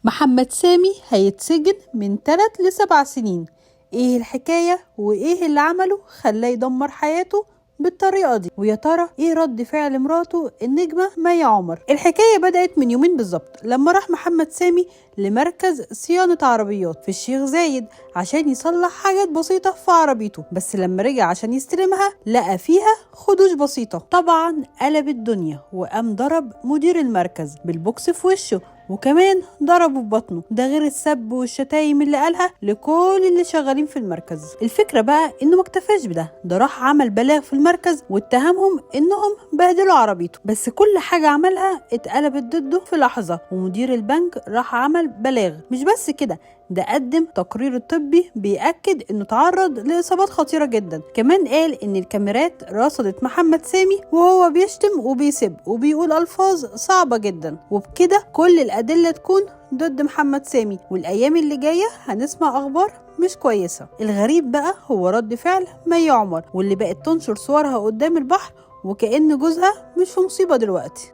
محمد سامي هيتسجن من 3 ل7 سنين. ايه الحكاية وايه اللي عمله خلاه يدمر حياته بالطريقة دي؟ ويا ترى ايه رد فعل مراته النجمة مي عمر؟ الحكاية بدأت من يومين بالظبط لما راح محمد سامي لمركز صيانة عربيات في الشيخ زايد عشان يصلح حاجات بسيطة في عربيته، بس لما رجع عشان يستلمها لقى فيها خدوش بسيطة. طبعا قلب الدنيا وقام ضرب مدير المركز بالبوكس في وشه، وكمان ضربه في بطنه، ده غير السب والشتايم اللي قالها لكل اللي شغالين في المركز. الفكرة بقى انه ما اكتفاش بده، ده راح عمل بلاغ في المركز واتهمهم انهم بهدلوا عربيته، بس كل حاجة عملها اتقلبت ضده في لحظة. ومدير البنك راح عمل بلاغ، مش بس كده، ده قدم تقرير طبي بيأكد انه تعرض لإصابات خطيرة جدا. كمان قال ان الكاميرات رصدت محمد سامي وهو بيشتم وبيسب وبيقول ألفاظ صعبة جدا، وبكده كل الأدلة تكون ضد محمد سامي، والأيام اللي جاية هنسمع أخبار مش كويسة. الغريب بقى هو رد فعل مي عمر، واللي بقت تنشر صورها قدام البحر وكأن جوزها مش في مصيبة دلوقتي.